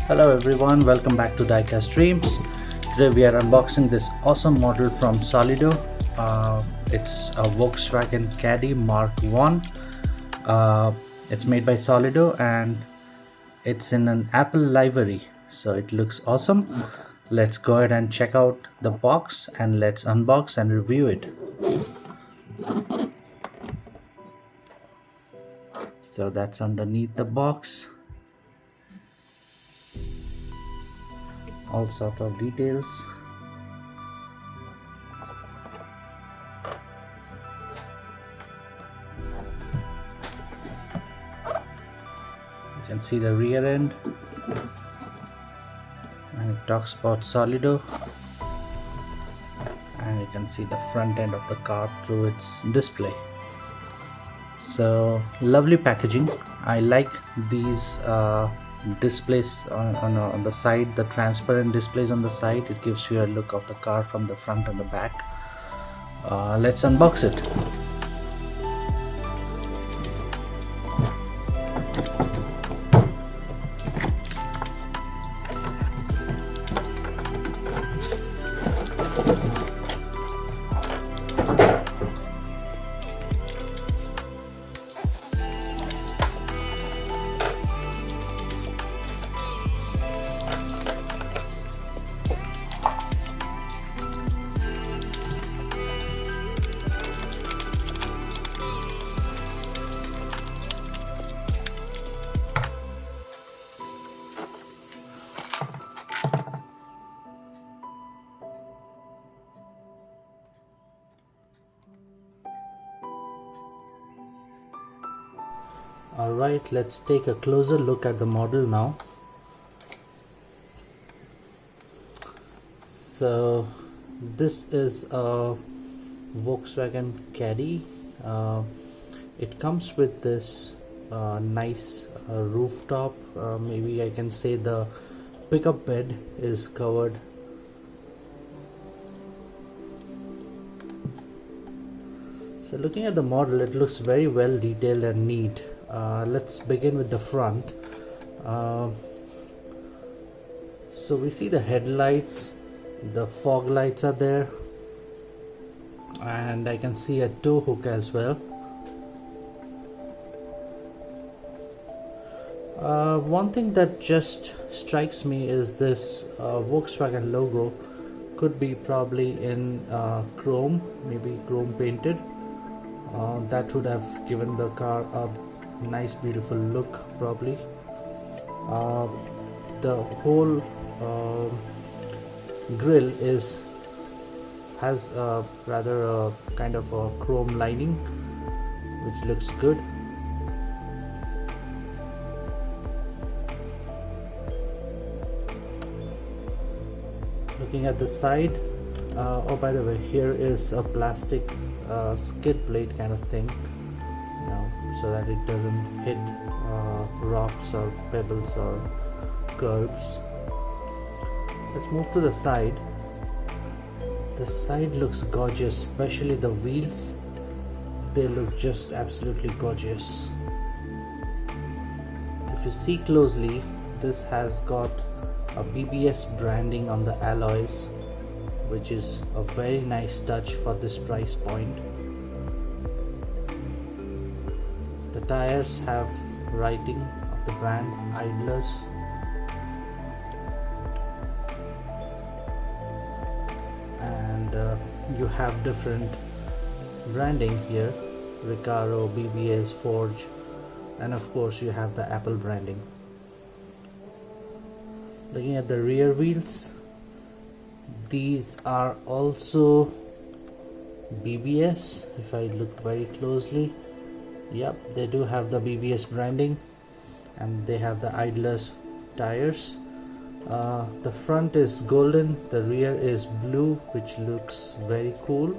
Hello everyone, welcome back to Diecast Streams. Today we are unboxing this awesome model from Solido. It's a Volkswagen Caddy MK1. It's made by Solido and it's in an Apple livery, so it looks awesome. Let's go ahead and check out the box and let's unbox and review it. So that's underneath the box. All sorts of details. You can see the rear end, and it talks about Solido, and you can see the front end of the car through its display. So lovely packaging. I like these displays on the side, the transparent displays on the side. It gives you a look of the car from the front and the back. Let's unbox it. Alright, let's take a closer look at the model now. So this is a Volkswagen Caddy. It comes with this nice rooftop. Maybe I can say the pickup bed is covered. So looking at the model, it looks very well detailed and neat. Let's begin with the front. So we see the headlights, the fog lights are there, and I can see a tow hook as well. One thing that just strikes me is this Volkswagen logo could be probably in chrome, maybe chrome painted. That would have given the car a nice beautiful look probably. The whole grille has rather a kind of a chrome lining which looks good. Looking at the side, oh by the way, here is a plastic skid plate kind of thing, so that it doesn't hit rocks or pebbles or curbs. Let's move to the side. The side looks gorgeous, especially the wheels. They look just absolutely gorgeous. If you see closely, this has got a BBS branding on the alloys, which is a very nice touch for this price point. The tires have writing of the brand Idlers. And you have different branding here: Recaro, BBS, Forge, and of course you have the Apple branding. Looking at the rear wheels, these are also BBS. If I look very closely, yep, they do have the BBS branding, and they have the Idlers tires. The front is golden, the rear is blue, which looks very cool,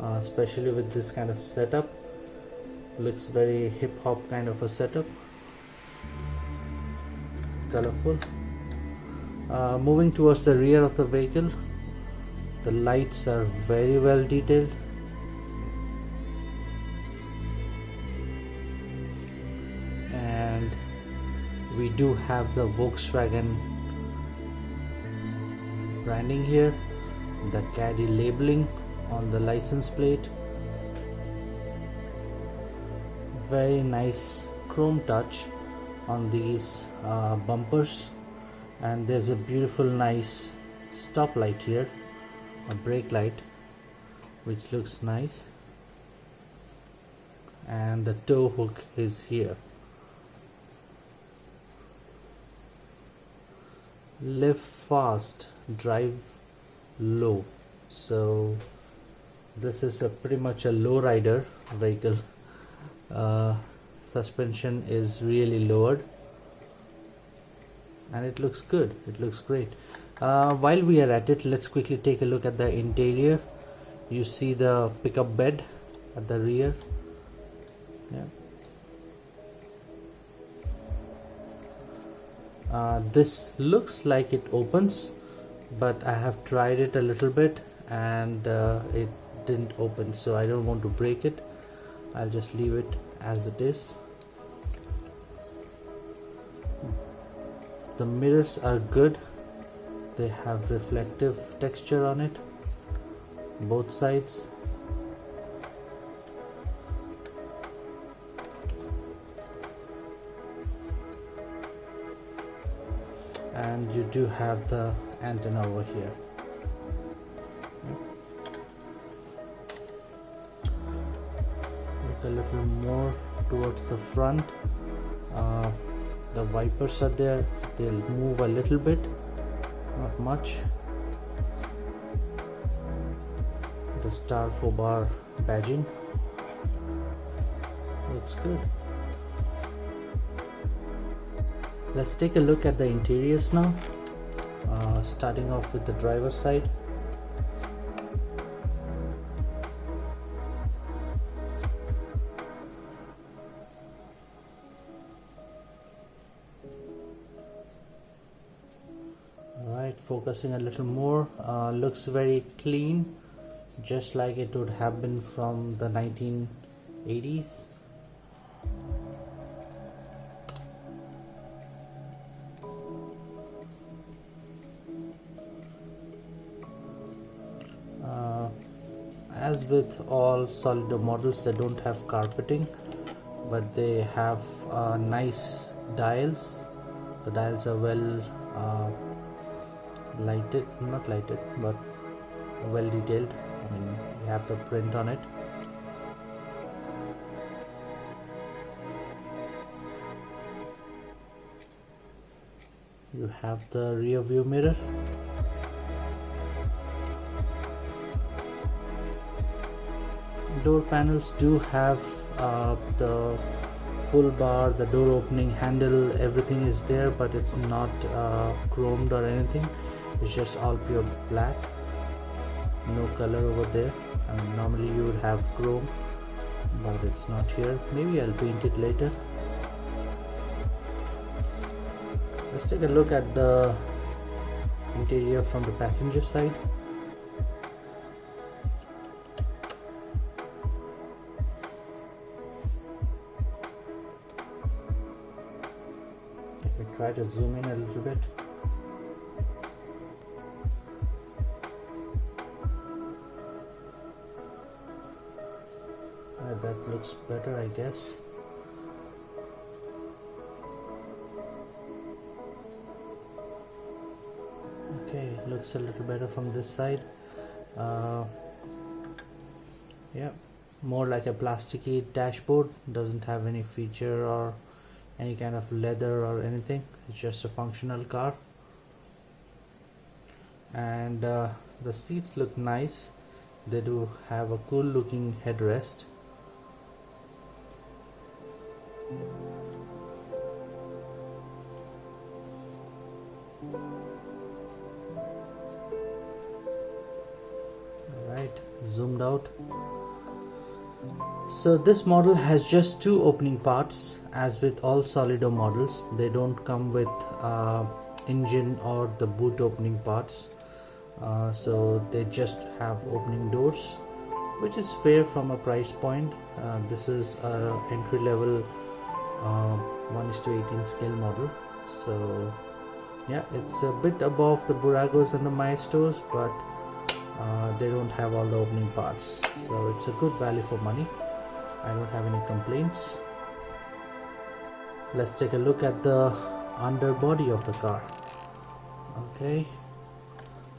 especially with this kind of setup. Looks very hip-hop kind of a setup, colorful. Moving towards the rear of the vehicle, the lights are very well detailed. And we do have the Volkswagen branding here, the Caddy labeling on the license plate, very nice chrome touch on these bumpers, and there's a beautiful nice stop light here, a brake light which looks nice, and the tow hook is here. Live fast, drive low. So this is pretty much a low rider vehicle. Suspension is really lowered and it looks good, it looks great. While we are at it, let's quickly take a look at the interior. You see the pickup bed at the rear. This looks like it opens, but I have tried it a little bit and it didn't open, so I don't want to break it. I'll just leave it as it is. The mirrors are good, they have reflective texture on it, both sides. And you do have the antenna over here. Look a little more towards the front. The wipers are there, they'll move a little bit, not much. The star 4-bar badging looks good. Let's take a look at the interiors now, starting off with the driver's side. Alright, focusing a little more, looks very clean, just like it would have been from the 1980s. As with all Solido models, they don't have carpeting, but they have nice dials. The dials are well lighted, not lighted, but well detailed. I mean, you have the print on it. You have the rear view mirror. Door panels do have the pull bar, the door opening handle, everything is there, but it's not chromed or anything. It's just all pure black, no color over there. I mean, normally you would have chrome, but it's not here. Maybe I'll paint it later. Let's take a look at the interior from the passenger side. Try to zoom in a little bit. That looks better, I guess. Okay, looks a little better from this side. Yeah, more like a plasticky dashboard. Doesn't have any feature or any kind of leather or anything. It's just a functional car. And the seats look nice. They do have a cool looking headrest. Alright, zoomed out. So this model has just two opening parts. As with all Solido models, they don't come with engine or the boot opening parts, so they just have opening doors, which is fair from a price point. This is a entry level 1:18 scale model. So yeah, it's a bit above the Buragos and the Maestros, but they don't have all the opening parts, so it's a good value for money. I don't have any complaints. Let's take a look at the underbody of the car. Okay,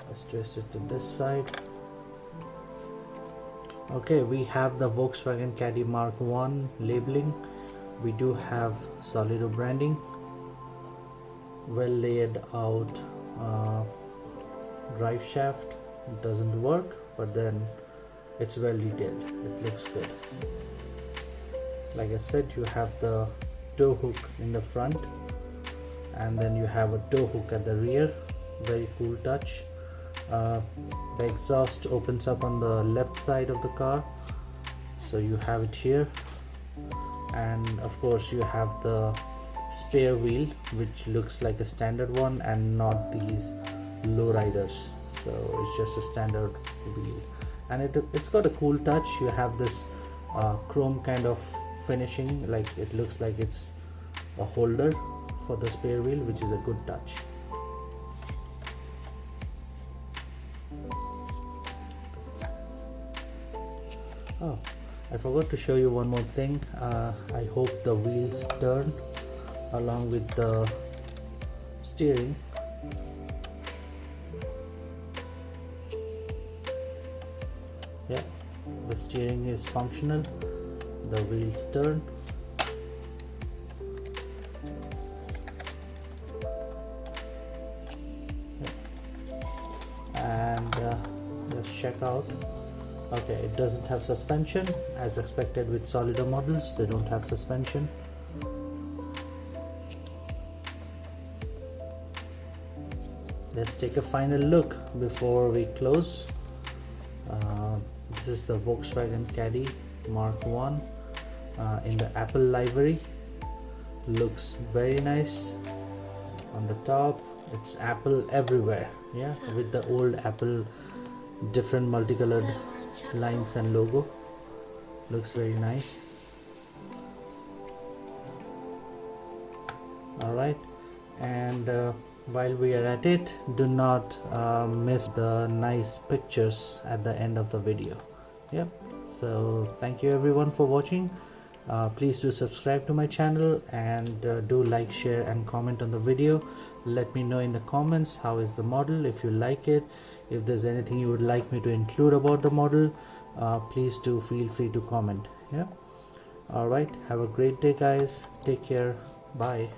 let's trace it to this side. Okay, we have the Volkswagen Caddy MK1 labeling. We do have Solido branding, well laid out drive shaft. It doesn't work, but then it's well detailed. It looks good. Like I said, you have the tow hook in the front, and then you have a tow hook at the rear. Very cool touch. The exhaust opens up on the left side of the car, so you have it here, and of course you have the spare wheel, which looks like a standard one and not these lowriders. So it's just a standard wheel, and it's got a cool touch. You have this chrome kind of finishing, like it looks like it's a holder for the spare wheel, which is a good touch. Oh, I forgot to show you one more thing. I hope the wheels turn along with the steering. Yeah, the steering is functional, the wheels turn. Yeah. And let's check out. Okay, it doesn't have suspension, as expected with Solido models. They don't have suspension. Let's take a final look before we close. This is the Volkswagen Caddy MK1 in the Apple livery. Looks very nice. On the top, it's Apple everywhere. Yeah, with the old Apple different multicolored lines and logo. Looks very nice. Alright, and while we are at it, do not miss the nice pictures at the end of the video. Yep, so thank you everyone for watching. Please do subscribe to my channel, and do like, share and comment on the video. Let me know in the comments how is the model, if you like it, if there's anything you would like me to include about the model. Please do feel free to comment. Yeah, all right, have a great day guys, take care, bye.